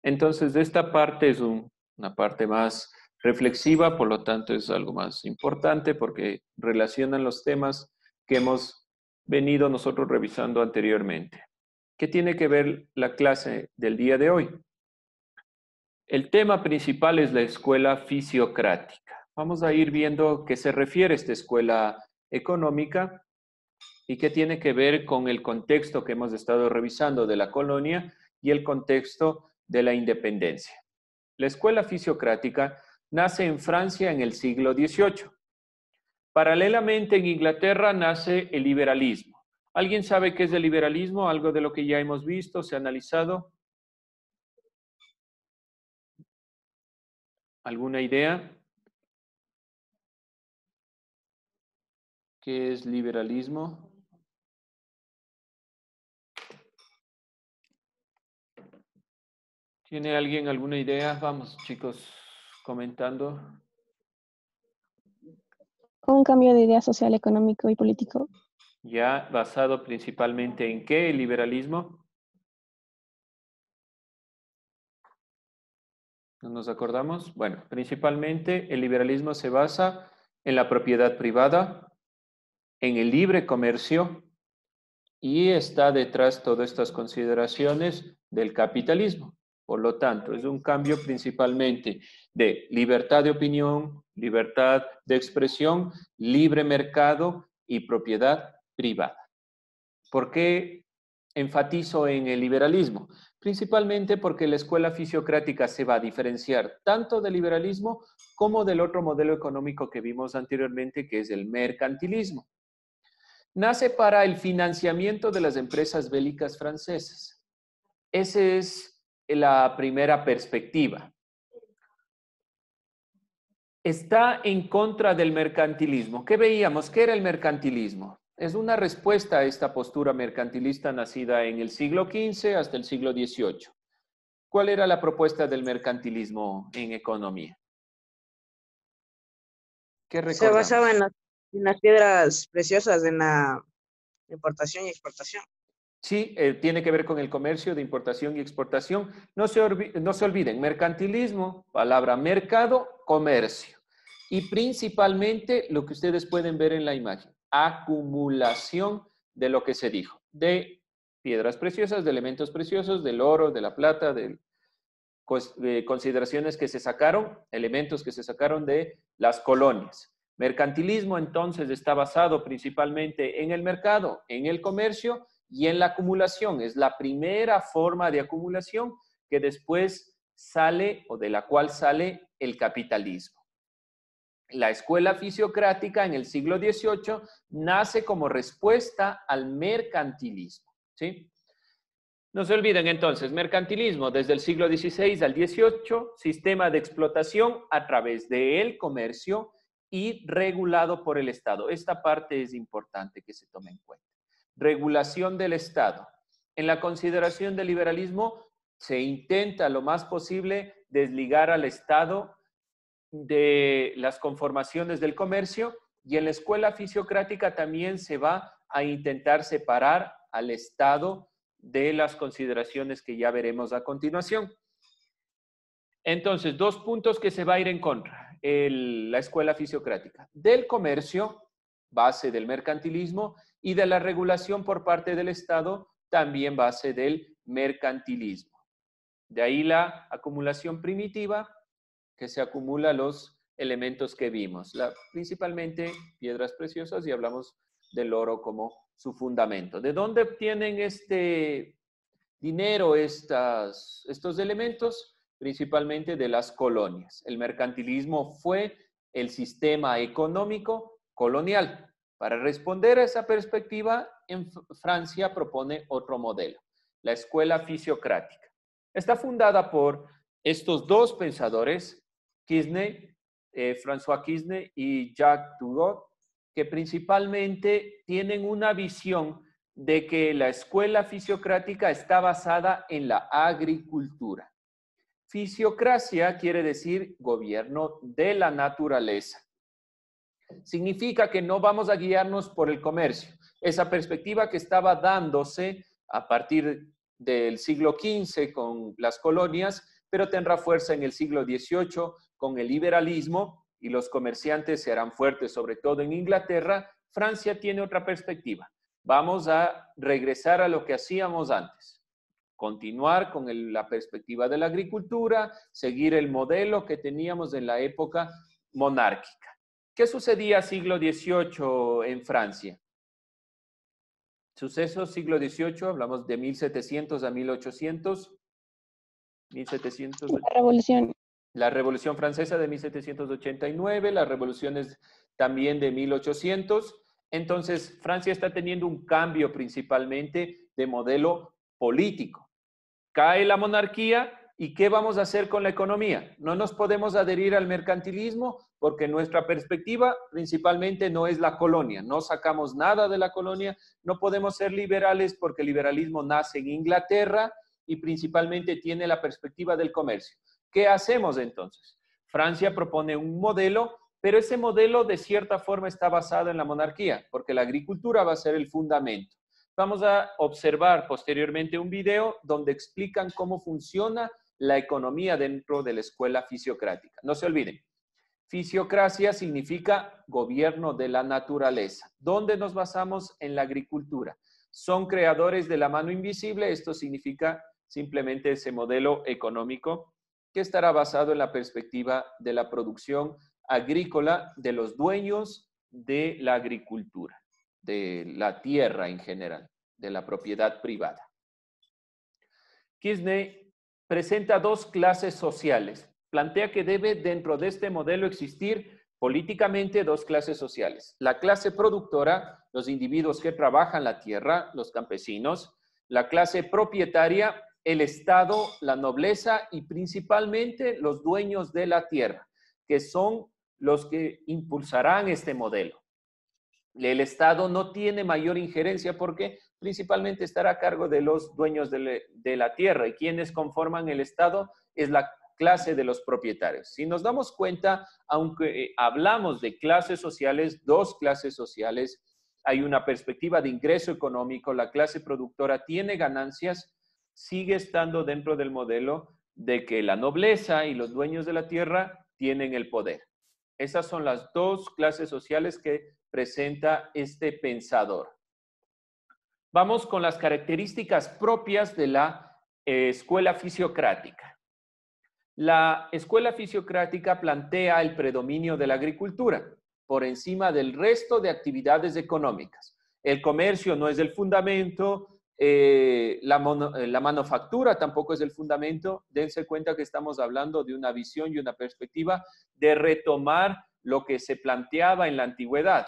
Entonces, esta parte es una parte más reflexiva, por lo tanto es algo más importante porque relacionan los temas que hemos venido nosotros revisando anteriormente. ¿Qué tiene que ver la clase del día de hoy? El tema principal es la escuela fisiocrática. Vamos a ir viendo qué se refiere a esta escuela económica y qué tiene que ver con el contexto que hemos estado revisando de la colonia y el contexto de la independencia. La escuela fisiocrática nace en Francia en el siglo XVIII. Paralelamente en Inglaterra nace el liberalismo. ¿Alguien sabe qué es el liberalismo? Algo de lo que ya hemos visto, se ha analizado. ¿Alguna idea? ¿Qué es liberalismo? ¿Tiene alguien alguna idea? Vamos, chicos, comentando. Un cambio de idea social, económico y político. Ya basado principalmente en qué el liberalismo. ¿No nos acordamos? Bueno, principalmente el liberalismo se basa en la propiedad privada, en el libre comercio y está detrás todas estas consideraciones del capitalismo. Por lo tanto, es un cambio principalmente de libertad de opinión, libertad de expresión, libre mercado y propiedad privada. ¿Por qué enfatizo en el liberalismo? Principalmente porque la escuela fisiocrática se va a diferenciar tanto del liberalismo como del otro modelo económico que vimos anteriormente, que es el mercantilismo. Nace para el financiamiento de las empresas bélicas francesas. Esa es la primera perspectiva. Está en contra del mercantilismo. ¿Qué veíamos? ¿Qué era el mercantilismo? Es una respuesta a esta postura mercantilista nacida en el siglo XV hasta el siglo XVIII. ¿Cuál era la propuesta del mercantilismo en economía? ¿Qué Se recordamos? basaba en las piedras preciosas, en la importación y exportación. Sí, tiene que ver con el comercio de importación y exportación. No se olviden, mercantilismo, palabra mercado, comercio. Y principalmente lo que ustedes pueden ver en la imagen, acumulación de lo que se dijo, de piedras preciosas, de elementos preciosos, del oro, de la plata, de consideraciones que se sacaron, elementos que se sacaron de las colonias. Mercantilismo entonces está basado principalmente en el mercado, en el comercio y en la acumulación. Es la primera forma de acumulación que después sale o de la cual sale el capitalismo. La escuela fisiocrática en el siglo XVIII nace como respuesta al mercantilismo, ¿sí? No se olviden entonces, mercantilismo desde el siglo XVI al XVIII, sistema de explotación a través del comercio y regulado por el Estado. Esta parte es importante que se tome en cuenta. Regulación del Estado. En la consideración del liberalismo se intenta lo más posible desligar al Estado de las conformaciones del comercio y en la escuela fisiocrática también se va a intentar separar al Estado de las consideraciones que ya veremos a continuación. Entonces, dos puntos que se va a ir en contra. La escuela fisiocrática. Del comercio, base del mercantilismo, y de la regulación por parte del Estado, también base del mercantilismo. De ahí la acumulación primitiva, que se acumula los elementos que vimos, principalmente piedras preciosas, y hablamos del oro como su fundamento. ¿De dónde obtienen este dinero estos elementos? Principalmente de las colonias. El mercantilismo fue el sistema económico colonial. Para responder a esa perspectiva, en Francia propone otro modelo, la escuela fisiocrática. Está fundada por estos dos pensadores, François Quesnay y Jacques Turgot, que principalmente tienen una visión de que la escuela fisiocrática está basada en la agricultura. Fisiocracia quiere decir gobierno de la naturaleza. Significa que no vamos a guiarnos por el comercio. Esa perspectiva que estaba dándose a partir del siglo XV con las colonias pero tendrá fuerza en el siglo XVIII con el liberalismo y los comerciantes serán fuertes, sobre todo en Inglaterra. Francia tiene otra perspectiva. Vamos a regresar a lo que hacíamos antes. Continuar con la perspectiva de la agricultura, seguir el modelo que teníamos en la época monárquica. ¿Qué sucedía siglo XVIII en Francia? Sucesos siglo XVIII, hablamos de 1700 a 1800. 1700. La revolución. La Revolución Francesa de 1789, las revoluciones también de 1800. Entonces, Francia está teniendo un cambio principalmente de modelo político. Cae la monarquía y ¿qué vamos a hacer con la economía? No nos podemos adherir al mercantilismo porque nuestra perspectiva principalmente no es la colonia. No sacamos nada de la colonia. No podemos ser liberales porque el liberalismo nace en Inglaterra y principalmente tiene la perspectiva del comercio. ¿Qué hacemos entonces? Francia propone un modelo, pero ese modelo de cierta forma está basado en la monarquía, porque la agricultura va a ser el fundamento. Vamos a observar posteriormente un video donde explican cómo funciona la economía dentro de la escuela fisiocrática. No se olviden, fisiocracia significa gobierno de la naturaleza. ¿Dónde nos basamos? En la agricultura. Son creadores de la mano invisible, esto significa simplemente ese modelo económico que estará basado en la perspectiva de la producción agrícola de los dueños de la agricultura, de la tierra en general, de la propiedad privada. Kirchner presenta dos clases sociales. Plantea que debe dentro de este modelo existir políticamente dos clases sociales. La clase productora, los individuos que trabajan la tierra, los campesinos. La clase propietaria, el Estado, la nobleza y principalmente los dueños de la tierra, que son los que impulsarán este modelo. El Estado no tiene mayor injerencia porque principalmente estará a cargo de los dueños de la tierra y quienes conforman el Estado es la clase de los propietarios. Si nos damos cuenta, aunque hablamos de clases sociales, dos clases sociales, hay una perspectiva de ingreso económico, la clase productora tiene ganancias, sigue estando dentro del modelo de que la nobleza y los dueños de la tierra tienen el poder. Esas son las dos clases sociales que presenta este pensador. Vamos con las características propias de la escuela fisiocrática. La escuela fisiocrática plantea el predominio de la agricultura por encima del resto de actividades económicas. El comercio no es el fundamento, la manufactura tampoco es el fundamento. Dense cuenta que estamos hablando de una visión y una perspectiva de retomar lo que se planteaba en la antigüedad.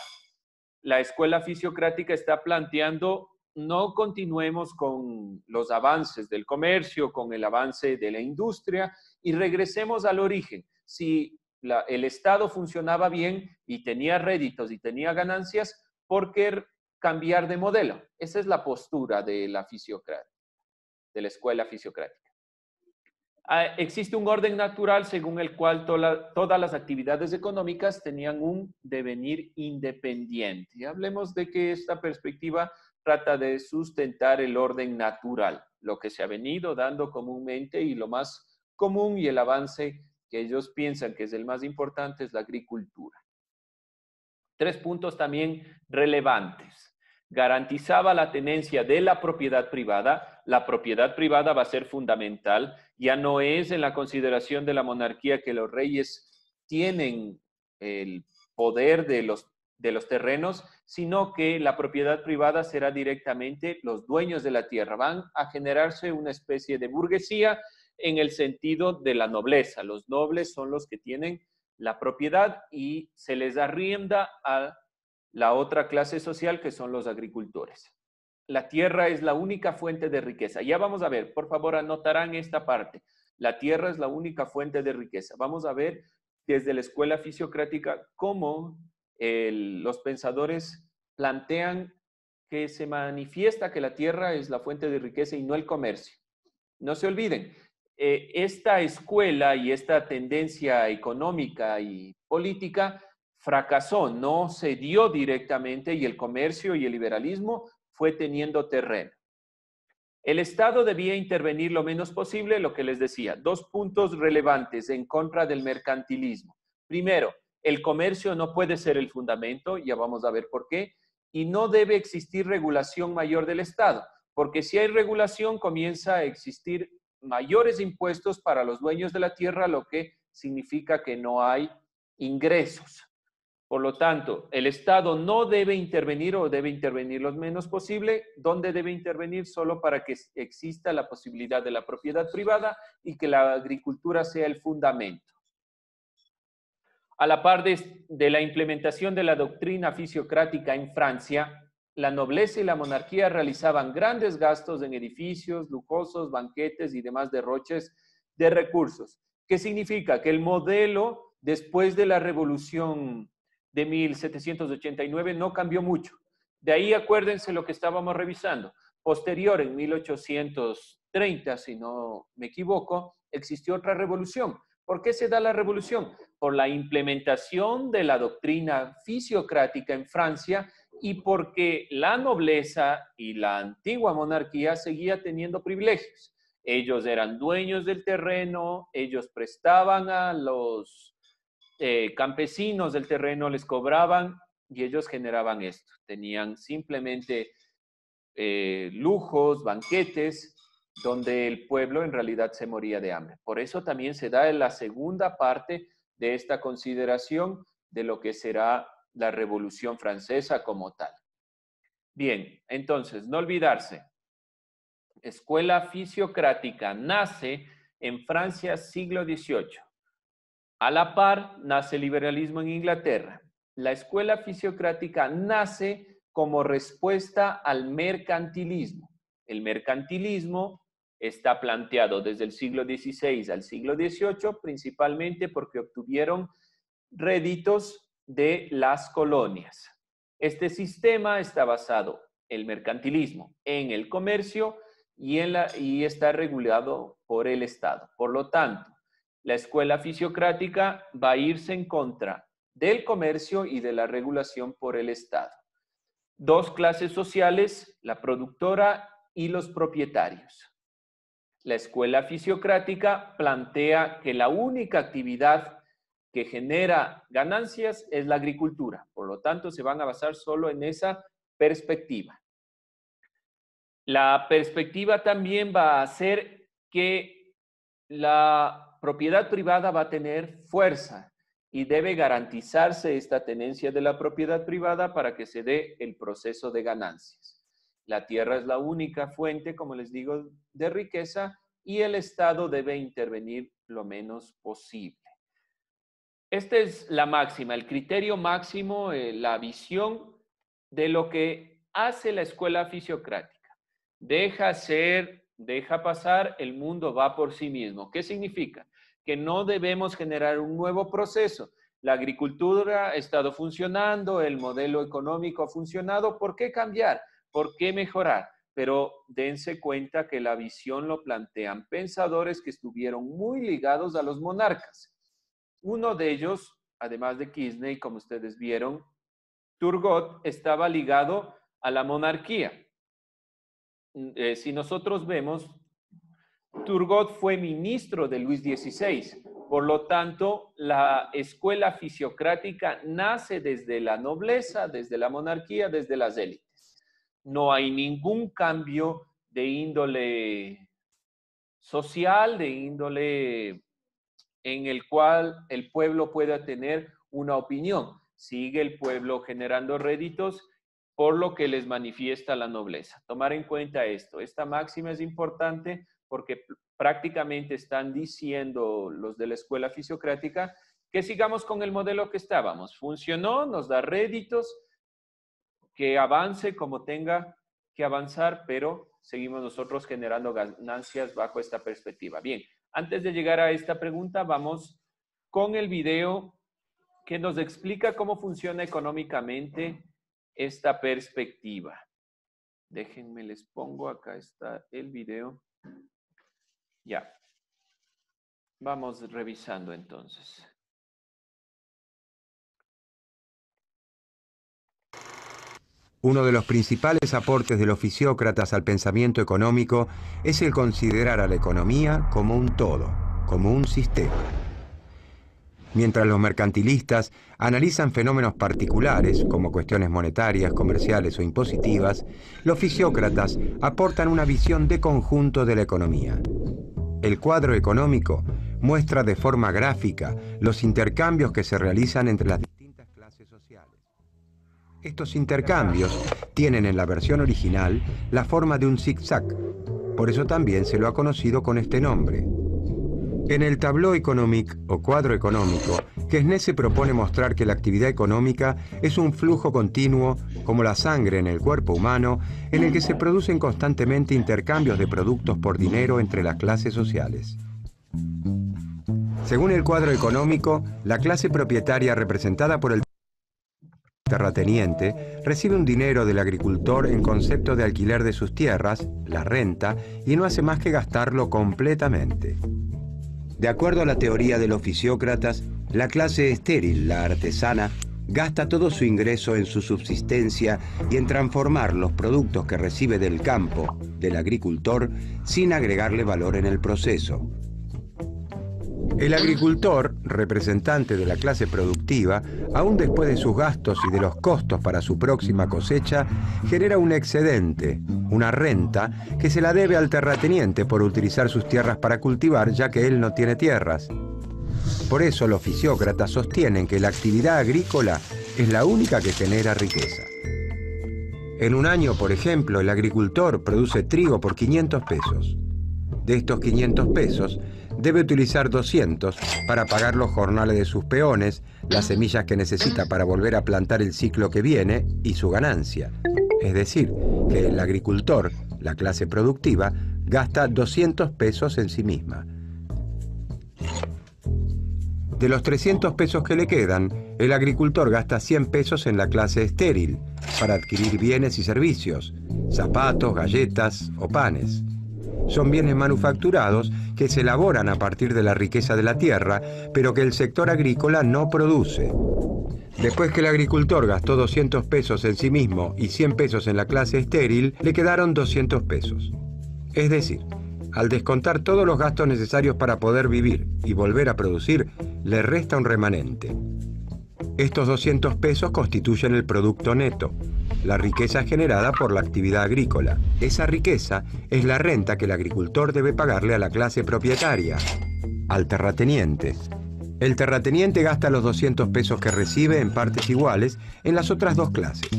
La escuela fisiocrática está planteando no continuemos con los avances del comercio, con el avance de la industria y regresemos al origen. Si el Estado funcionaba bien y tenía réditos y tenía ganancias, ¿por qué cambiar de modelo? Esa es la postura de la fisiocrática, de la escuela fisiocrática. Existe un orden natural según el cual todas las actividades económicas tenían un devenir independiente. Y hablemos de que esta perspectiva trata de sustentar el orden natural, lo que se ha venido dando comúnmente y lo más común y el avance que ellos piensan que es el más importante es la agricultura. 3 puntos también relevantes. Garantizaba la tenencia de la propiedad privada. La propiedad privada va a ser fundamental. Ya no es en la consideración de la monarquía que los reyes tienen el poder de los terrenos, sino que la propiedad privada será directamente los dueños de la tierra. Van a generarse una especie de burguesía en el sentido de la nobleza. Los nobles son los que tienen la propiedad y se les da rienda a la otra clase social que son los agricultores. La tierra es la única fuente de riqueza. Ya vamos a ver, por favor, anotarán esta parte. La tierra es la única fuente de riqueza. Vamos a ver desde la escuela fisiocrática cómo los pensadores plantean que se manifiesta que la tierra es la fuente de riqueza y no el comercio. No se olviden, esta escuela y esta tendencia económica y política fracasó, no se dio directamente y el comercio y el liberalismo fue teniendo terreno. El Estado debía intervenir lo menos posible, lo que les decía. 2 puntos relevantes en contra del mercantilismo. Primero, el comercio no puede ser el fundamento, ya vamos a ver por qué, y no debe existir regulación mayor del Estado, porque si hay regulación comienza a existir mayores impuestos para los dueños de la tierra, lo que significa que no hay ingresos. Por lo tanto, el Estado no debe intervenir o debe intervenir lo menos posible. ¿Dónde debe intervenir? Solo para que exista la posibilidad de la propiedad privada y que la agricultura sea el fundamento. A la par de la implementación de la doctrina fisiocrática en Francia, la nobleza y la monarquía realizaban grandes gastos en edificios, lujosos, banquetes y demás derroches de recursos. ¿Qué significa? Que el modelo después de la Revolución de 1789 no cambió mucho. De ahí acuérdense lo que estábamos revisando. Posterior, en 1830, si no me equivoco, existió otra revolución. ¿Por qué se da la revolución? Por la implementación de la doctrina fisiocrática en Francia y porque la nobleza y la antigua monarquía seguía teniendo privilegios. Ellos eran dueños del terreno, ellos prestaban a los campesinos del terreno, les cobraban y ellos generaban esto. Tenían simplemente lujos, banquetes, donde el pueblo en realidad se moría de hambre. Por eso también se da en la segunda parte de esta consideración de lo que será la Revolución Francesa como tal. Bien, entonces, no olvidarse, escuela fisiocrática nace en Francia siglo XVIII. A la par, nace el liberalismo en Inglaterra. La escuela fisiocrática nace como respuesta al mercantilismo. El mercantilismo está planteado desde el siglo XVI al siglo XVIII, principalmente porque obtuvieron réditos de las colonias. Este sistema está basado, el mercantilismo, en el comercio y está regulado por el Estado. Por lo tanto, la escuela fisiocrática va a irse en contra del comercio y de la regulación por el Estado. 2 clases sociales, la productora y los propietarios. La escuela fisiocrática plantea que la única actividad que genera ganancias es la agricultura. Por lo tanto, se van a basar solo en esa perspectiva. La perspectiva también va a hacer que la propiedad privada va a tener fuerza y debe garantizarse esta tenencia de la propiedad privada para que se dé el proceso de ganancias. La tierra es la única fuente, como les digo, de riqueza y el Estado debe intervenir lo menos posible. Esta es la máxima, el criterio máximo, la visión de lo que hace la escuela fisiocrática. Deja ser, deja pasar, el mundo va por sí mismo. ¿Qué significa? Que no debemos generar un nuevo proceso. La agricultura ha estado funcionando, el modelo económico ha funcionado. ¿Por qué cambiar? ¿Por qué mejorar? Pero dense cuenta que la visión lo plantean pensadores que estuvieron muy ligados a los monarcas. Uno de ellos, además de Kisney, como ustedes vieron, Turgot estaba ligado a la monarquía. Si nosotros vemos, Turgot fue ministro de Luis XVI. Por lo tanto, la escuela fisiocrática nace desde la nobleza, desde la monarquía, desde las élites. No hay ningún cambio de índole social, de índole en el cual el pueblo pueda tener una opinión. Sigue el pueblo generando réditos por lo que les manifiesta la nobleza. Tomar en cuenta esto. Esta máxima es importante porque prácticamente están diciendo los de la escuela fisiocrática que sigamos con el modelo que estábamos. Funcionó, nos da réditos, que avance como tenga que avanzar, pero seguimos nosotros generando ganancias bajo esta perspectiva. Bien, antes de llegar a esta pregunta, vamos con el video que nos explica cómo funciona económicamente esta perspectiva. Déjenme, les pongo, acá está el video. Ya. Vamos revisando entonces. Uno de los principales aportes de los fisiócratas al pensamiento económico es el considerar a la economía como un todo, como un sistema. Mientras los mercantilistas analizan fenómenos particulares, como cuestiones monetarias, comerciales o impositivas, los fisiócratas aportan una visión de conjunto de la economía. El cuadro económico muestra de forma gráfica los intercambios que se realizan entre las distintas clases sociales. Estos intercambios tienen en la versión original la forma de un zigzag, por eso también se lo ha conocido con este nombre. En el tableau économique o cuadro económico, Quesnay propone mostrar que la actividad económica es un flujo continuo, como la sangre en el cuerpo humano, en el que se producen constantemente intercambios de productos por dinero entre las clases sociales. Según el cuadro económico, la clase propietaria representada por el terrateniente recibe un dinero del agricultor en concepto de alquiler de sus tierras, la renta, y no hace más que gastarlo completamente. De acuerdo a la teoría de los fisiócratas, la clase estéril, la artesana, gasta todo su ingreso en su subsistencia y en transformar los productos que recibe del campo, del agricultor, sin agregarle valor en el proceso. El agricultor, representante de la clase productiva, aún después de sus gastos y de los costos para su próxima cosecha, genera un excedente, una renta, que se la debe al terrateniente por utilizar sus tierras para cultivar, ya que él no tiene tierras. Por eso los fisiócratas sostienen que la actividad agrícola es la única que genera riqueza. En un año, por ejemplo, el agricultor produce trigo por 500 pesos. De estos 500 pesos, debe utilizar 200 para pagar los jornales de sus peones, las semillas que necesita para volver a plantar el ciclo que viene y su ganancia. Es decir, que el agricultor, la clase productiva, gasta 200 pesos en sí misma. De los 300 pesos que le quedan, el agricultor gasta 100 pesos en la clase estéril, para adquirir bienes y servicios, zapatos, galletas o panes. Son bienes manufacturados que se elaboran a partir de la riqueza de la tierra, pero que el sector agrícola no produce. Después que el agricultor gastó 200 pesos en sí mismo y 100 pesos en la clase estéril, le quedaron 200 pesos. Es decir, al descontar todos los gastos necesarios para poder vivir y volver a producir, le resta un remanente. Estos 200 pesos constituyen el producto neto, la riqueza generada por la actividad agrícola. Esa riqueza es la renta que el agricultor debe pagarle a la clase propietaria, al terrateniente. El terrateniente gasta los 200 pesos que recibe en partes iguales en las otras dos clases.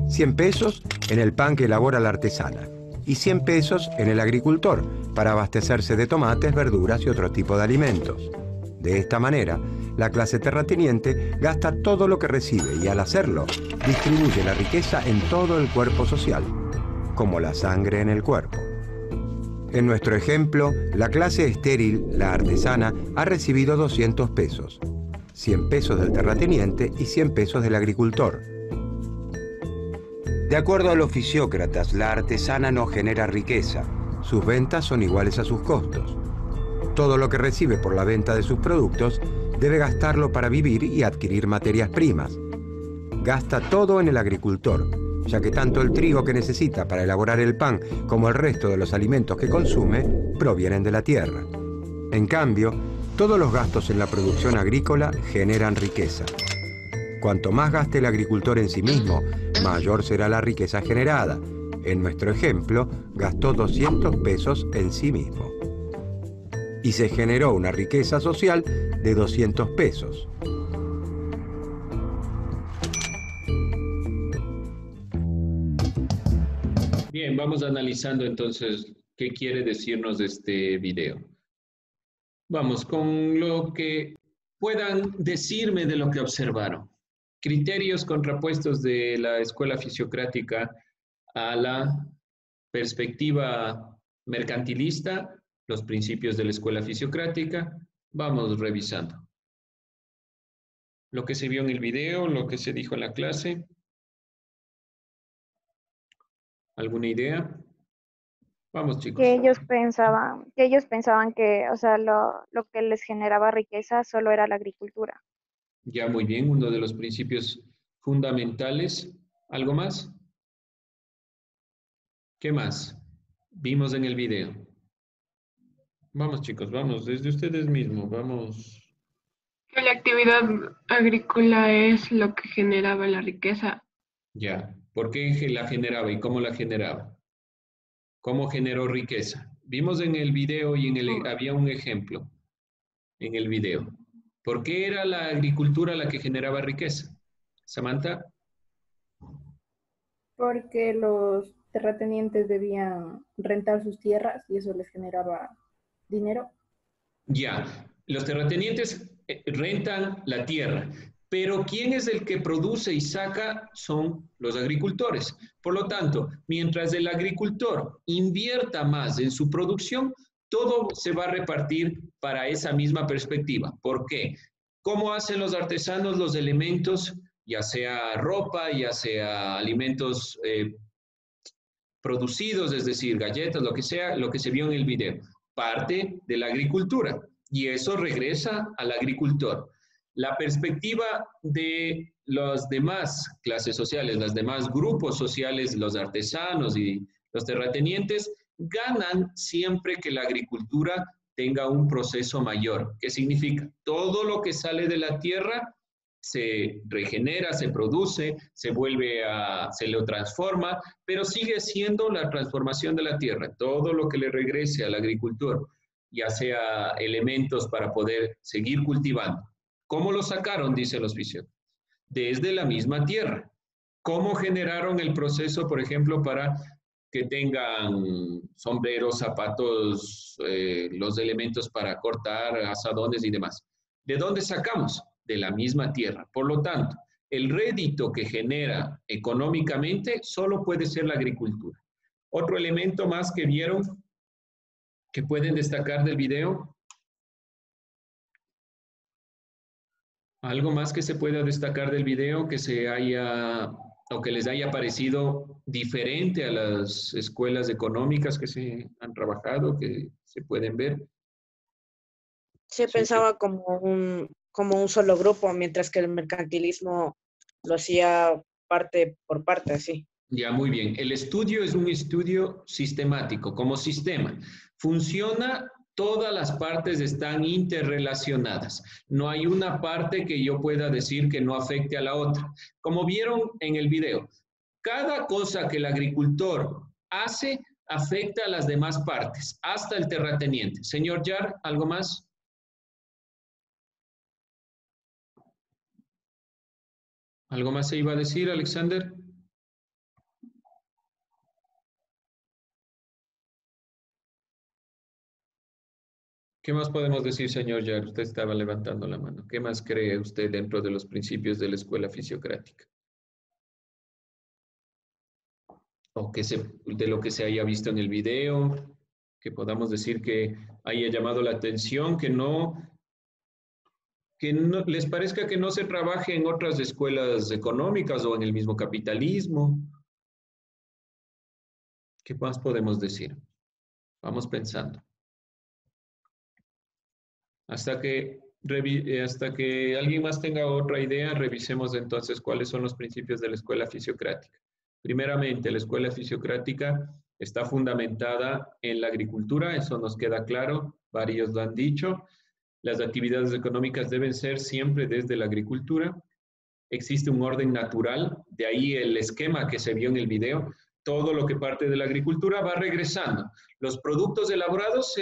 100 pesos en el pan que elabora la artesana y 100 pesos en el agricultor para abastecerse de tomates, verduras y otro tipo de alimentos. De esta manera, la clase terrateniente gasta todo lo que recibe y al hacerlo, distribuye la riqueza en todo el cuerpo social, como la sangre en el cuerpo. En nuestro ejemplo, la clase estéril, la artesana, ha recibido 200 pesos, 100 pesos del terrateniente y 100 pesos del agricultor. De acuerdo a los fisiócratas, la artesana no genera riqueza, sus ventas son iguales a sus costos. Todo lo que recibe por la venta de sus productos debe gastarlo para vivir y adquirir materias primas. Gasta todo en el agricultor, ya que tanto el trigo que necesita para elaborar el pan como el resto de los alimentos que consume provienen de la tierra. En cambio, todos los gastos en la producción agrícola generan riqueza. Cuanto más gaste el agricultor en sí mismo, mayor será la riqueza generada. En nuestro ejemplo, gastó 200 pesos en sí mismo. Y se generó una riqueza social de 200 pesos. Bien, vamos analizando entonces qué quiere decirnos este video. Vamos con lo que puedan decirme de lo que observaron. Criterios contrapuestos de la escuela fisiocrática a la perspectiva mercantilista, los principios de la escuela fisiocrática. Vamos revisando lo que se vio en el video, lo que se dijo en la clase. ¿Alguna idea? Vamos, chicos. Que ellos pensaban que, o sea, lo que les generaba riqueza solo era la agricultura. Ya, muy bien, uno de los principios fundamentales. ¿Algo más? ¿Qué más vimos en el video? Vamos, chicos, vamos, desde ustedes mismos, vamos. Que la actividad agrícola es lo que generaba la riqueza. Ya, ¿por qué la generaba y cómo la generaba? ¿Cómo generó riqueza? Vimos en el video y había un ejemplo en el video. ¿Por qué era la agricultura la que generaba riqueza? Samantha. Porque los terratenientes debían rentar sus tierras y eso les generaba dinero. Ya, los terratenientes rentan la tierra, pero ¿quién es el que produce y saca? Son los agricultores. Por lo tanto, mientras el agricultor invierta más en su producción, todo se va a repartir para esa misma perspectiva. ¿Por qué? ¿Cómo hacen los artesanos los elementos, ya sea ropa, ya sea alimentos producidos, es decir, galletas, lo que sea, lo que se vio en el video? Parte de la agricultura y eso regresa al agricultor. La perspectiva de las demás clases sociales, los demás grupos sociales, los artesanos y los terratenientes, ganan siempre que la agricultura tenga un proceso mayor. ¿Qué significa? Todo lo que sale de la tierra se regenera, se produce, se lo transforma, pero sigue siendo la transformación de la tierra. Todo lo que le regrese al agricultor, ya sea elementos para poder seguir cultivando. ¿Cómo lo sacaron? Dicen los fisiólogos. Desde la misma tierra. ¿Cómo generaron el proceso, por ejemplo, para que tengan sombreros, zapatos, los elementos para cortar, asadones y demás? ¿De dónde sacamos? De la misma tierra. Por lo tanto, el rédito que genera económicamente solo puede ser la agricultura. Otro elemento más que vieron, que pueden destacar del video. Algo más que se pueda destacar del video que se haya o que les haya parecido diferente a las escuelas económicas que se han trabajado, que se pueden ver. Se pensaba como un solo grupo, mientras que el mercantilismo lo hacía parte por parte, así. Ya, muy bien. El estudio es un estudio sistemático, como sistema. Funciona, todas las partes están interrelacionadas. No hay una parte que yo pueda decir que no afecte a la otra. Como vieron en el video, cada cosa que el agricultor hace afecta a las demás partes, hasta el terrateniente. Señor Yar, ¿algo más? ¿Algo más se iba a decir, Alexander? ¿Qué más podemos decir, señor Yar? Usted estaba levantando la mano. ¿Qué más cree usted dentro de los principios de la escuela fisiocrática? O de lo que se haya visto en el video, que podamos decir que haya llamado la atención, que no les parezca que no se trabaje en otras escuelas económicas o en el mismo capitalismo. ¿Qué más podemos decir? Vamos pensando. Hasta que alguien más tenga otra idea, revisemos entonces cuáles son los principios de la escuela fisiocrática. Primeramente, la escuela fisiocrática está fundamentada en la agricultura, eso nos queda claro, varios lo han dicho. Las actividades económicas deben ser siempre desde la agricultura. Existe un orden natural, de ahí el esquema que se vio en el video. Todo lo que parte de la agricultura va regresando. Los productos elaborados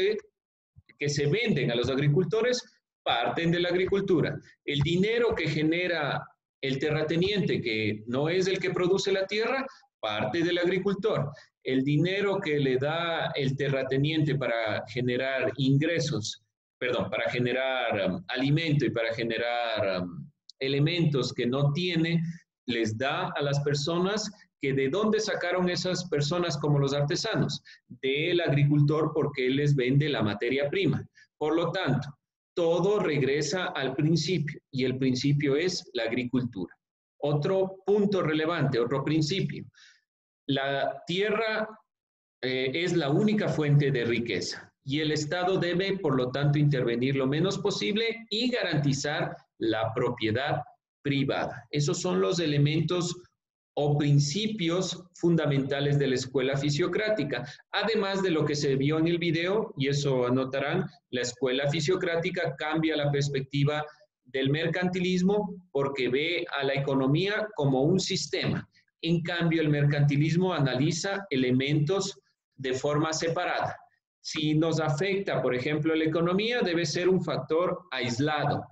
que se venden a los agricultores parten de la agricultura. El dinero que genera el terrateniente, que no es el que produce la tierra, parte del agricultor. El dinero que le da el terrateniente para generar ingresos, para generar alimento y para generar elementos que no tiene, les da a las personas. Que ¿de dónde sacaron esas personas como los artesanos? Del agricultor, porque él les vende la materia prima. Por lo tanto, todo regresa al principio y el principio es la agricultura. Otro punto relevante, otro principio. La tierra es la única fuente de riqueza y el Estado debe, por lo tanto, intervenir lo menos posible y garantizar la propiedad privada. Esos son los elementos o principios fundamentales de la escuela fisiocrática. Además de lo que se vio en el video, y eso anotarán, la escuela fisiocrática cambia la perspectiva del mercantilismo porque ve a la economía como un sistema. En cambio, el mercantilismo analiza elementos de forma separada. Si nos afecta, por ejemplo, la economía, debe ser un factor aislado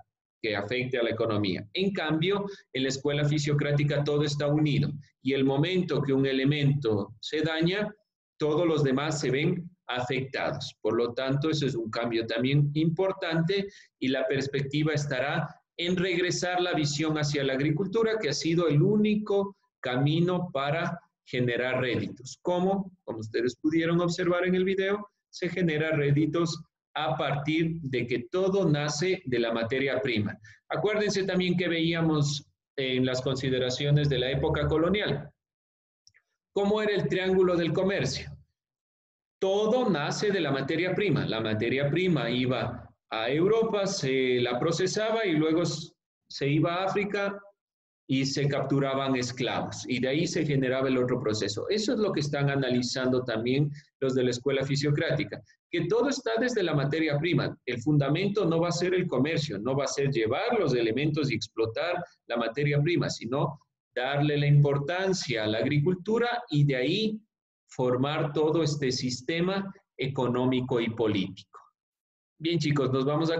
que afecte a la economía. En cambio, en la escuela fisiocrática todo está unido y el momento que un elemento se daña, todos los demás se ven afectados. Por lo tanto, eso es un cambio también importante y la perspectiva estará en regresar la visión hacia la agricultura, que ha sido el único camino para generar réditos. ¿Cómo? Como ustedes pudieron observar en el video, se genera réditos a partir de que todo nace de la materia prima. Acuérdense también que veíamos en las consideraciones de la época colonial. ¿Cómo era el triángulo del comercio? Todo nace de la materia prima. La materia prima iba a Europa, se la procesaba y luego se iba a África y se capturaban esclavos. Y de ahí se generaba el otro proceso. Eso es lo que están analizando también los de la escuela fisiocrática, que todo está desde la materia prima. El fundamento no va a ser el comercio, no va a ser llevar los elementos y explotar la materia prima, sino darle la importancia a la agricultura y de ahí formar todo este sistema económico y político. Bien, chicos, nos vamos a